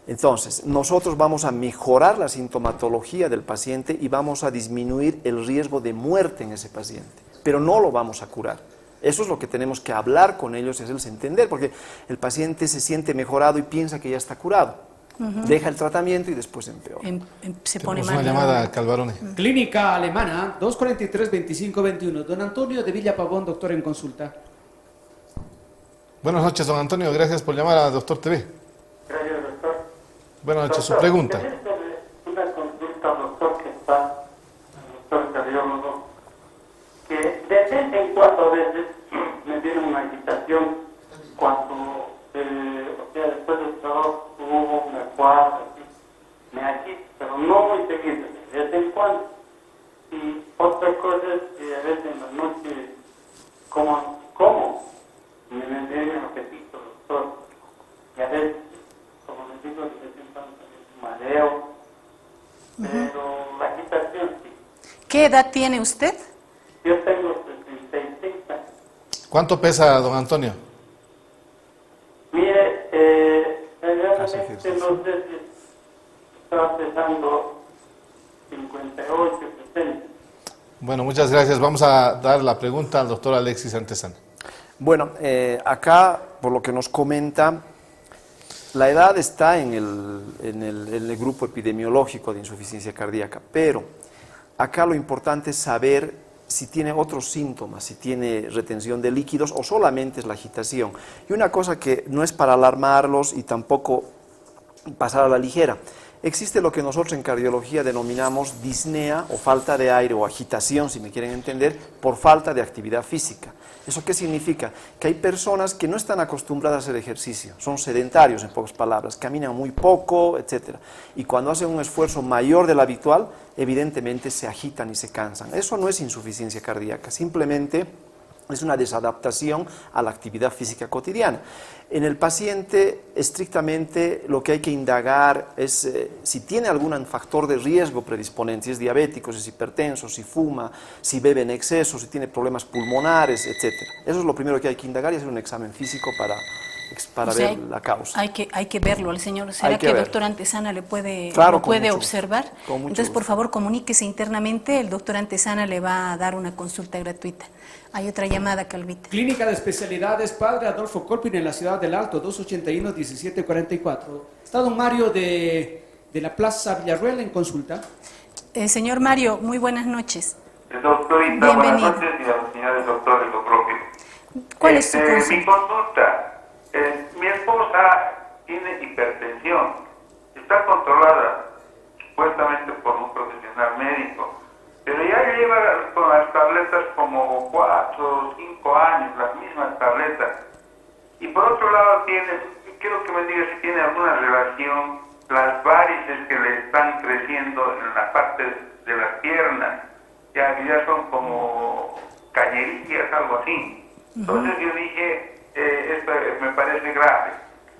Entonces, nosotros vamos a mejorar la sintomatología del paciente y vamos a disminuir el riesgo de muerte en ese paciente, pero no lo vamos a curar. Eso es lo que tenemos que hablar con ellos, es entender, porque el paciente se siente mejorado y piensa que ya está curado. Deja el tratamiento y después empeora. Se pone mal. Una llamada, Calvarone. Clínica Alemana, 243-2521. Don Antonio de Villapavón, doctor en consulta. Buenas noches, don Antonio. Gracias por llamar a Doctor TV. Gracias, doctor. Buenas noches, su pregunta. Una consulta, doctor, que está, el doctor cardiólogo, que de vez en cuando a veces me viene una agitación cuando, después del trabajo hubo una cuadra, me agita, pero no muy seguido, de vez en cuando. Y otra cosa es que a veces en la noche, como me viene un apetito, doctor, y a veces, como les digo, de vez en cuando un mareo, pero la agitación sí. ¿Qué edad tiene usted? Yo tengo 66 años. ¿Cuánto pesa, don Antonio? ejercicio. No sé si está pesando 58, 60. Bueno, muchas gracias. Vamos a dar la pregunta al doctor Alexis Antesana. Bueno, acá, por lo que nos comenta, la edad está en el grupo epidemiológico de insuficiencia cardíaca, pero acá lo importante es saber si tiene otros síntomas, si tiene retención de líquidos o solamente es la agitación. Y una cosa que no es para alarmarlos y tampoco pasar a la ligera. Existe lo que nosotros en cardiología denominamos disnea o falta de aire o agitación, si me quieren entender, por falta de actividad física. ¿Eso qué significa? Que hay personas que no están acostumbradas a hacer ejercicio, son sedentarios en pocas palabras, caminan muy poco, etc. Y cuando hacen un esfuerzo mayor del habitual, evidentemente se agitan y se cansan. Eso no es insuficiencia cardíaca, simplemente es una desadaptación a la actividad física cotidiana. En el paciente, estrictamente, lo que hay que indagar es si tiene algún factor de riesgo predisponente, si es diabético, si es hipertenso, si fuma, si bebe en exceso, si tiene problemas pulmonares, etc. Eso es lo primero que hay que indagar y hacer un examen físico para ver la causa. Hay que verlo al señor. ¿Será que el doctor Antesana le puede, claro, lo puede observar? Entonces, por gusto. favor, comuníquese internamente. El doctor Antesana le va a dar una consulta gratuita. Hay otra llamada, Calvita. Clínica de Especialidades Padre Adolfo Colpin en la ciudad del Alto, 281-1744. Está don Mario de la Plaza Villarruel en consulta. Señor Mario, muy buenas noches. Doctorita, buenas noches y a los señores doctores, lo propio. ¿Cuál es su consulta? Mi consulta. Mi esposa tiene hipertensión, está controlada supuestamente por un profesional médico, pero ya lleva con las tabletas como 4 o 5 años, las mismas tabletas. Y por otro lado quiero que me diga si tiene alguna relación las varices que le están creciendo en la parte de las piernas, ya son como cañerillas, algo así. Entonces yo dije, esto me parece grave.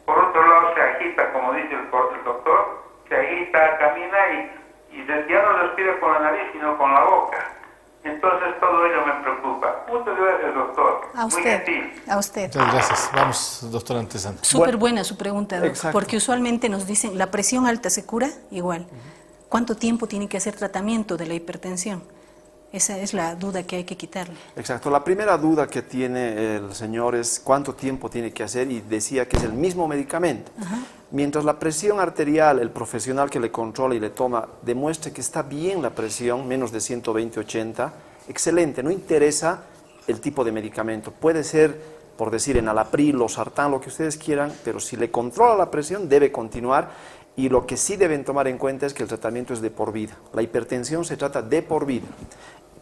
Por otro lado se agita, como dice el doctor, se agita, camina y ya no respira con la nariz sino con la boca. Entonces todo ello me preocupa. Muchas gracias, doctor. A usted. Muy gentil. A usted. Muchas gracias. Vamos, doctor Antesana. Súper buena su pregunta, doctor, Exacto. porque usualmente nos dicen, ¿la presión alta se cura? Igual. ¿Cuánto tiempo tiene que hacer tratamiento de la hipertensión? Esa es la duda que hay que quitarle. Exacto. La primera duda que tiene el señor es cuánto tiempo tiene que hacer y decía que es el mismo medicamento. Ajá. Mientras la presión arterial, el profesional que le controla y le toma, demuestre que está bien la presión, menos de 120/80, excelente, no interesa el tipo de medicamento. Puede ser, por decir, enalapril o sartán, lo que ustedes quieran, pero si le controla la presión debe continuar y lo que sí deben tomar en cuenta es que el tratamiento es de por vida. La hipertensión se trata de por vida,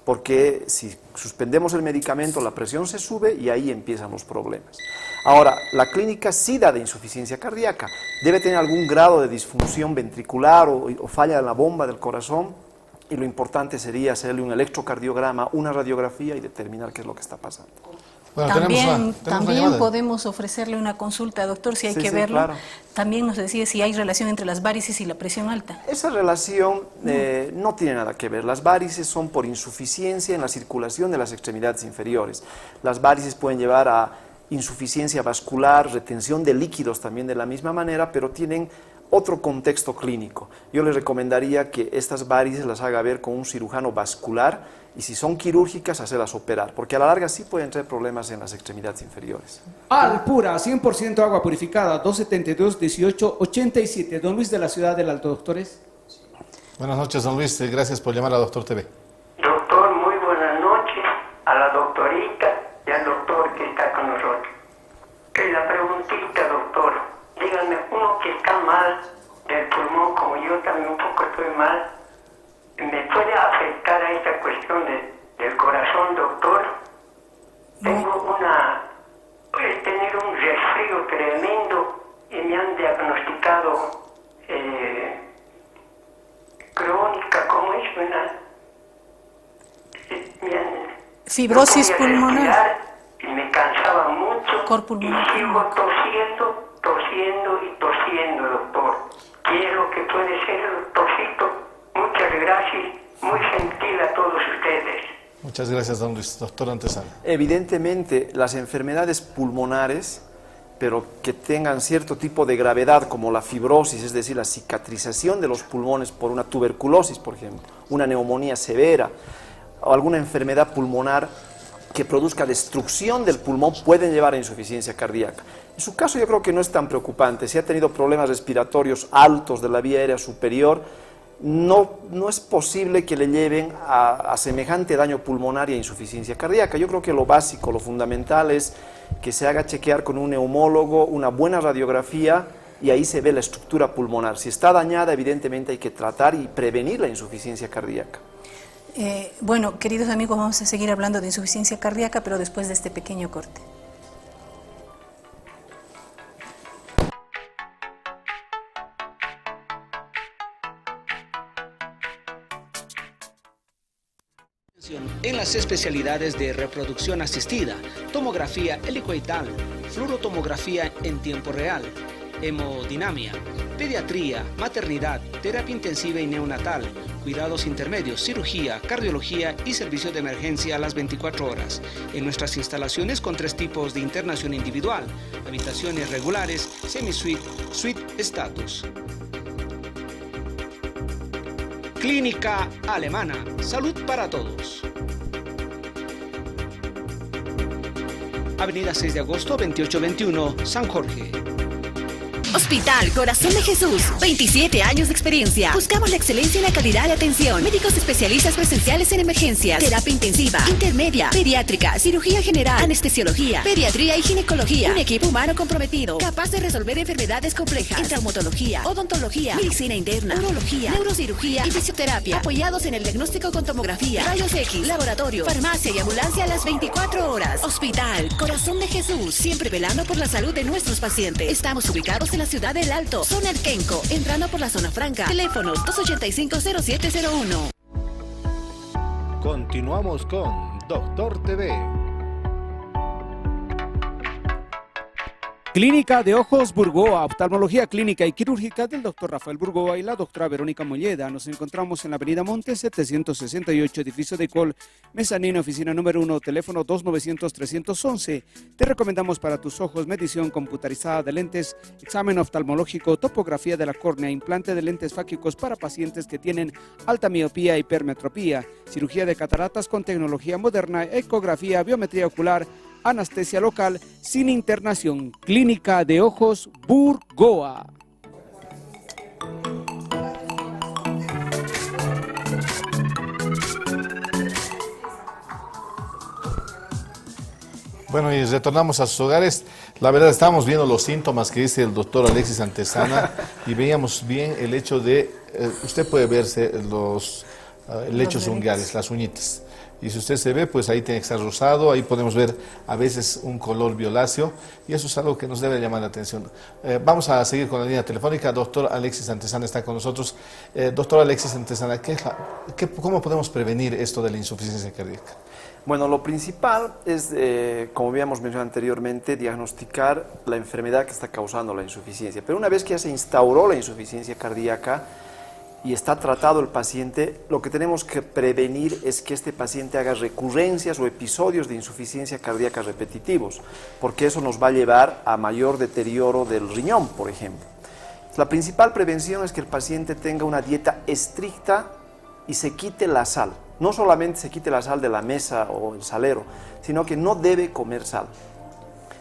porque si suspendemos el medicamento la presión se sube y ahí empiezan los problemas. Ahora, la clínica sí da de insuficiencia cardíaca, debe tener algún grado de disfunción ventricular o falla en la bomba del corazón y lo importante sería hacerle un electrocardiograma, una radiografía y determinar qué es lo que está pasando. Bueno, También llamada. podemos ofrecerle una consulta, doctor, si hay Sí, que sí, verlo. claro. También nos decía si hay relación entre las varices y la presión alta. Esa relación no tiene nada que ver. Las varices son por insuficiencia en la circulación de las extremidades inferiores. Las varices pueden llevar a insuficiencia vascular, retención de líquidos también de la misma manera, pero tienen otro contexto clínico. Yo les recomendaría que estas varices las haga ver con un cirujano vascular y si son quirúrgicas, hacerlas operar, porque a la larga sí pueden tener problemas en las extremidades inferiores. Alpura, 100% agua purificada, 272-1887. Don Luis de la ciudad del Alto, doctores. Buenas noches, don Luis. Gracias por llamar a Doctor TV. Doctor, muy buenas noches a la doctorita y al doctor que está con nosotros. La preguntita, doctor, díganme, uno que está mal del pulmón, como yo también un poco estoy mal, ¿me puede afectar a esta cuestión del corazón, doctor? He tenido un resfrío tremendo y me han diagnosticado crónica, ¿cómo es? Fibrosis no podía pulmonar. respirar y me cansaba mucho Cor pulmonar. y sigo tosiendo, doctor. Quiero que puede ser, doctorcito. Muchas gracias, muy gentil a todos ustedes. Muchas gracias, don Luis. Doctor Antesana. Evidentemente, las enfermedades pulmonares pero que tengan cierto tipo de gravedad, como la fibrosis, es decir, la cicatrización de los pulmones por una tuberculosis, por ejemplo, una neumonía severa o alguna enfermedad pulmonar que produzca destrucción del pulmón, pueden llevar a insuficiencia cardíaca. En su caso yo creo que no es tan preocupante. Si ha tenido problemas respiratorios altos de la vía aérea superior, no es posible que le lleven a semejante daño pulmonar y a insuficiencia cardíaca. Yo creo que lo básico, lo fundamental es que se haga chequear con un neumólogo, una buena radiografía, y ahí se ve la estructura pulmonar. Si está dañada, evidentemente hay que tratar y prevenir la insuficiencia cardíaca. Bueno, queridos amigos, vamos a seguir hablando de insuficiencia cardíaca, pero después de este pequeño corte. En las especialidades de reproducción asistida, tomografía helicoidal, fluorotomografía en tiempo real, hemodinamia, pediatría, maternidad, terapia intensiva y neonatal, cuidados intermedios, cirugía, cardiología y servicio de emergencia a las 24 horas. En nuestras instalaciones con 3 tipos de internación individual, habitaciones regulares, semi-suite, suite status. Clínica Alemana, salud para todos. Avenida 6 de agosto, 2821, San Jorge. Hospital Corazón de Jesús, 27 años de experiencia. Buscamos la excelencia en la calidad de atención. Médicos especialistas presenciales en emergencias, terapia intensiva, intermedia, pediátrica, cirugía general, anestesiología, pediatría y ginecología. Un equipo humano comprometido, capaz de resolver enfermedades complejas en traumatología, odontología, medicina interna, urología, neurocirugía y fisioterapia. Apoyados en el diagnóstico con tomografía, rayos X, laboratorio, farmacia y ambulancia a las 24 horas. Hospital Corazón de Jesús, siempre velando por la salud de nuestros pacientes. Estamos ubicados en la ciudad del Alto, zona El Quenco, entrando por la zona franca. Teléfonos 285-0701. Continuamos con Doctor TV. Clínica de Ojos Burgoa, oftalmología clínica y quirúrgica del doctor Rafael Burgoa y la doctora Verónica Molleda. Nos encontramos en la avenida Montes 768, edificio de Col, mezanino, oficina número 1, teléfono 2900-311. Te recomendamos para tus ojos medición computarizada de lentes, examen oftalmológico, topografía de la córnea, implante de lentes fáquicos para pacientes que tienen alta miopía e hipermetropía, cirugía de cataratas con tecnología moderna, ecografía, biometría ocular, anestesia local, sin internación. Clínica de Ojos Burgoa. Bueno, y retornamos a sus hogares. La verdad, estábamos viendo los síntomas que dice el doctor Alexis Antesana y veíamos bien el hecho de, usted puede verse los lechos unguiales, las uñitas. Y si usted se ve, pues ahí tiene que estar rosado, ahí podemos ver a veces un color violáceo, y eso es algo que nos debe llamar la atención. Vamos a seguir con la línea telefónica. Doctor Alexis Antesana está con nosotros. Doctor Alexis Antesana, ¿cómo podemos prevenir esto de la insuficiencia cardíaca? Bueno, lo principal es, como habíamos mencionado anteriormente, diagnosticar la enfermedad que está causando la insuficiencia. Pero una vez que ya se instauró la insuficiencia cardíaca y está tratado el paciente, lo que tenemos que prevenir es que este paciente haga recurrencias o episodios de insuficiencia cardíaca repetitivos, porque eso nos va a llevar a mayor deterioro del riñón, por ejemplo. La principal prevención es que el paciente tenga una dieta estricta y se quite la sal. No solamente se quite la sal de la mesa o el salero, sino que no debe comer sal.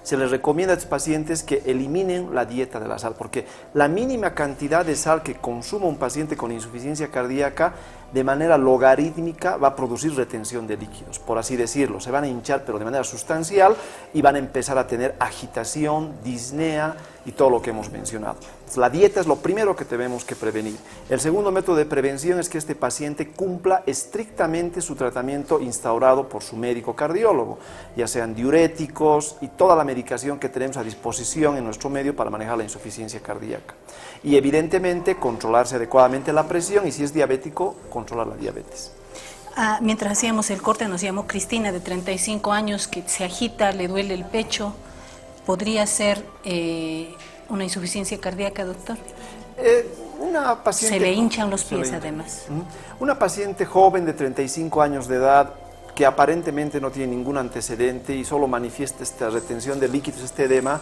Se les recomienda a estos pacientes que eliminen la dieta de la sal, porque la mínima cantidad de sal que consuma un paciente con insuficiencia cardíaca de manera logarítmica va a producir retención de líquidos, por así decirlo. Se van a hinchar, pero de manera sustancial, y van a empezar a tener agitación, disnea y todo lo que hemos mencionado. La dieta es lo primero que tenemos que prevenir. El segundo método de prevención es que este paciente cumpla estrictamente su tratamiento instaurado por su médico cardiólogo, ya sean diuréticos y toda la medicación que tenemos a disposición en nuestro medio para manejar la insuficiencia cardíaca. Y evidentemente controlarse adecuadamente la presión, y si es diabético, controlar la diabetes. Mientras hacíamos el corte nos llamó Cristina, de 35 años, que se agita, le duele el pecho. ¿Podría ser una insuficiencia cardíaca, doctor? Una paciente, se le hinchan los pies, además. Una paciente joven de 35 años de edad que aparentemente no tiene ningún antecedente y solo manifiesta esta retención de líquidos, este edema,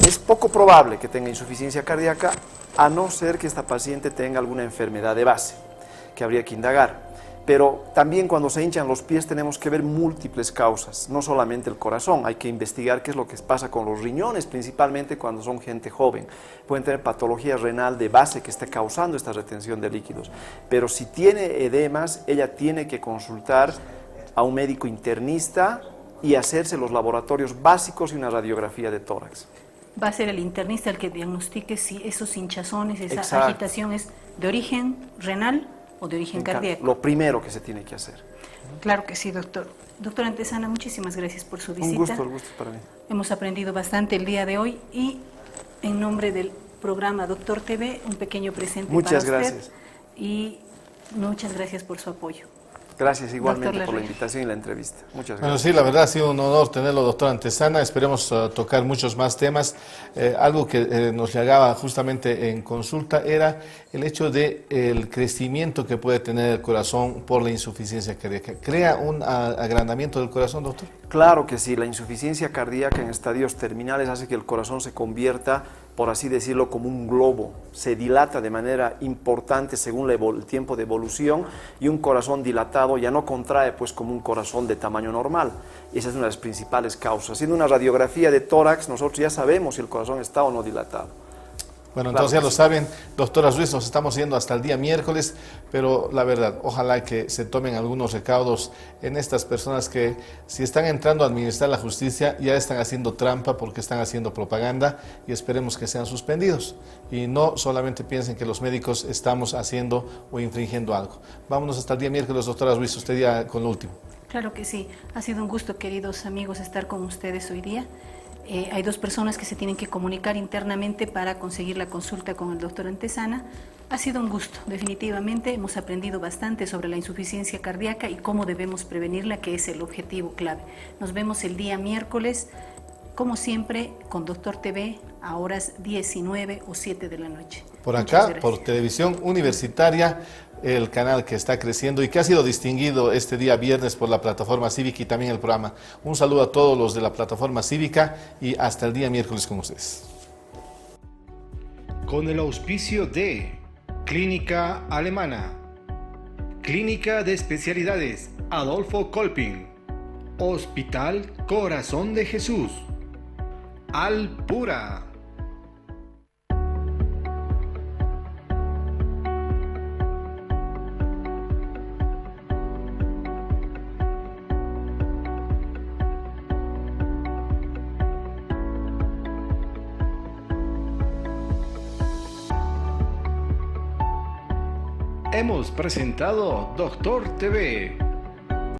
es poco probable que tenga insuficiencia cardíaca, a no ser que esta paciente tenga alguna enfermedad de base, que habría que indagar. Pero también cuando se hinchan los pies tenemos que ver múltiples causas, no solamente el corazón, hay que investigar qué es lo que pasa con los riñones, principalmente cuando son gente joven. Pueden tener patología renal de base que esté causando esta retención de líquidos. Pero si tiene edemas, ella tiene que consultar a un médico internista y hacerse los laboratorios básicos y una radiografía de tórax. Va a ser el internista el que diagnostique si esos hinchazones, esa Exacto. agitación es de origen renal o de origen cardíaco. Lo primero que se tiene que hacer. Claro que sí, doctor. Doctor Antesana, muchísimas gracias por su visita. Un gusto, el gusto es para mí. Hemos aprendido bastante el día de hoy y en nombre del programa Doctor TV, un pequeño presente Muchas para usted. gracias. Y muchas gracias por su apoyo. Gracias igualmente Doctor por la Larrea. invitación y la entrevista. Muchas Bueno, gracias. sí, la verdad ha sido un honor tenerlo, doctor Antesana. Esperemos tocar muchos más temas. Algo que nos llegaba justamente en consulta era el hecho de el crecimiento que puede tener el corazón por la insuficiencia cardíaca. ¿Crea un agrandamiento del corazón, doctor? Claro que sí, la insuficiencia cardíaca en estadios terminales hace que el corazón se convierta, por así decirlo, como un globo. Se dilata de manera importante según el tiempo de evolución, y un corazón dilatado ya no contrae pues como un corazón de tamaño normal. Esa es una de las principales causas. Haciendo una radiografía de tórax, nosotros ya sabemos si el corazón está o no dilatado. Bueno, Claro entonces ya que lo sí. saben, doctora Ruiz, nos estamos yendo hasta el día miércoles, pero la verdad, ojalá que se tomen algunos recaudos en estas personas que, si están entrando a administrar la justicia, ya están haciendo trampa porque están haciendo propaganda, y esperemos que sean suspendidos. Y no solamente piensen que los médicos estamos haciendo o infringiendo algo. Vámonos hasta el día miércoles, doctora Ruiz, usted ya con lo último. Claro que sí. Ha sido un gusto, queridos amigos, estar con ustedes hoy día. Hay dos personas que se tienen que comunicar internamente para conseguir la consulta con el doctor Antesana. Ha sido un gusto, definitivamente. Hemos aprendido bastante sobre la insuficiencia cardíaca y cómo debemos prevenirla, que es el objetivo clave. Nos vemos el día miércoles, como siempre, con Doctor TV a horas 19 o 7 de la noche. Por Muchas acá, gracias. por Televisión Universitaria, el canal que está creciendo y que ha sido distinguido este día viernes por la Plataforma Cívica y también el programa. Un saludo a todos los de la Plataforma Cívica y hasta el día miércoles con ustedes. Con el auspicio de Clínica Alemana, Clínica de Especialidades Adolfo Kolping, Hospital Corazón de Jesús, Alpura. Hemos presentado Doctor TV.